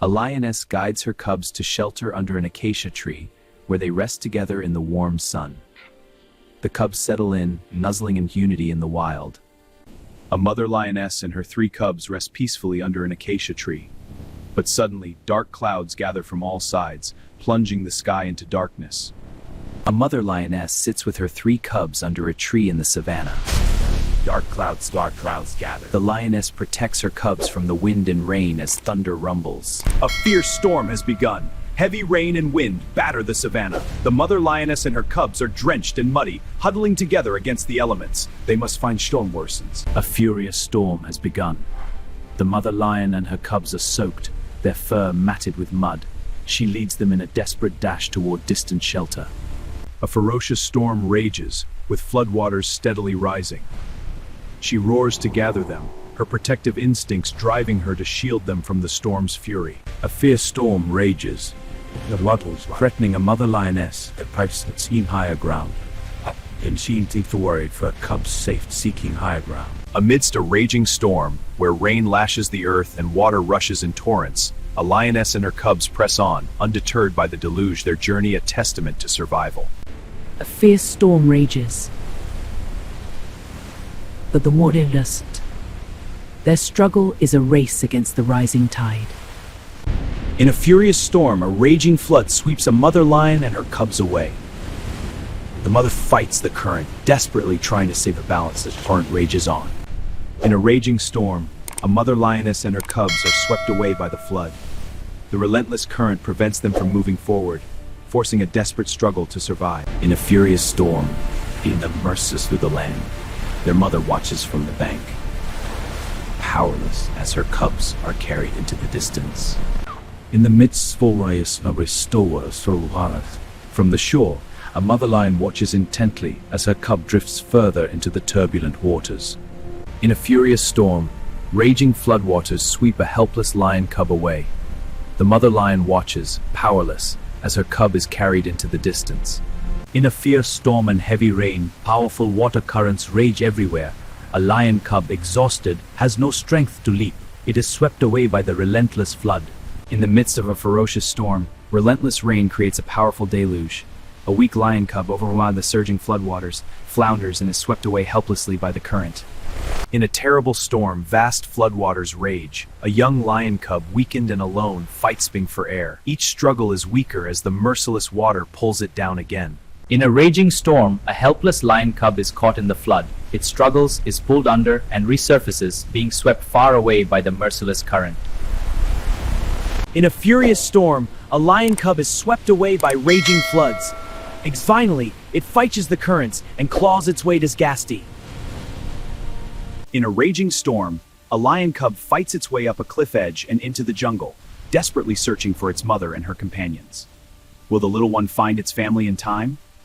A lioness guides her cubs to shelter under an acacia tree, where they rest together in the warm sun. The cubs settle in, nuzzling in unity in the wild. A mother lioness and her 3 cubs rest peacefully under an acacia tree. But suddenly, dark clouds gather from all sides, plunging the sky into darkness. A mother lioness sits with her 3 cubs under a tree in the savanna. Dark clouds gather. The lioness protects her cubs from the wind and rain as thunder rumbles. A fierce storm has begun. Heavy rain and wind batter the savanna. The mother lioness and her cubs are drenched and muddy, huddling together against the elements. They must find storm worsens. A furious storm has begun. The mother lion and her cubs are soaked, their fur matted with mud. She leads them in a desperate dash toward distant shelter. A ferocious storm rages, with floodwaters steadily rising. She roars to gather them, her protective instincts driving her to shield them from the storm's fury. A fierce storm rages, threatening a mother lioness that fights at seem higher ground. And she seems worried for her cubs' safe seeking higher ground. Amidst a raging storm, where rain lashes the earth and water rushes in torrents, a lioness and her cubs press on, undeterred by the deluge, their journey a testament to survival. A fierce storm rages, but the water doesn't. Their struggle is a race against the rising tide. In a furious storm, a raging flood sweeps a mother lion and her cubs away. The mother fights the current, desperately trying to save a balance as the current rages on. In a raging storm, a mother lioness and her cubs are swept away by the flood. The relentless current prevents them from moving forward, forcing a desperate struggle to survive. In a furious storm, being immerses through the land, their mother watches from the bank, powerless as her cubs are carried into the distance. In the midst of from the shore, a mother lion watches intently as her cub drifts further into the turbulent waters. In a furious storm, raging floodwaters sweep a helpless lion cub away. The mother lion watches, powerless, as her cub is carried into the distance. In a fierce storm and heavy rain, powerful water currents rage everywhere. A lion cub, exhausted, has no strength to leap. It is swept away by the relentless flood. In the midst of a ferocious storm, relentless rain creates a powerful deluge. A weak lion cub, overwhelmed by the surging floodwaters, flounders and is swept away helplessly by the current. In a terrible storm, vast floodwaters rage. A young lion cub, weakened and alone, fights for air. Each struggle is weaker as the merciless water pulls it down again. In a raging storm, a helpless lion cub is caught in the flood. It struggles, is pulled under, and resurfaces, being swept far away by the merciless current. In a furious storm, a lion cub is swept away by raging floods. Finally, it fights the currents and claws its way to Gasti. In a raging storm, a lion cub fights its way up a cliff edge and into the jungle, desperately searching for its mother and her companions. Will the little one find its family in time?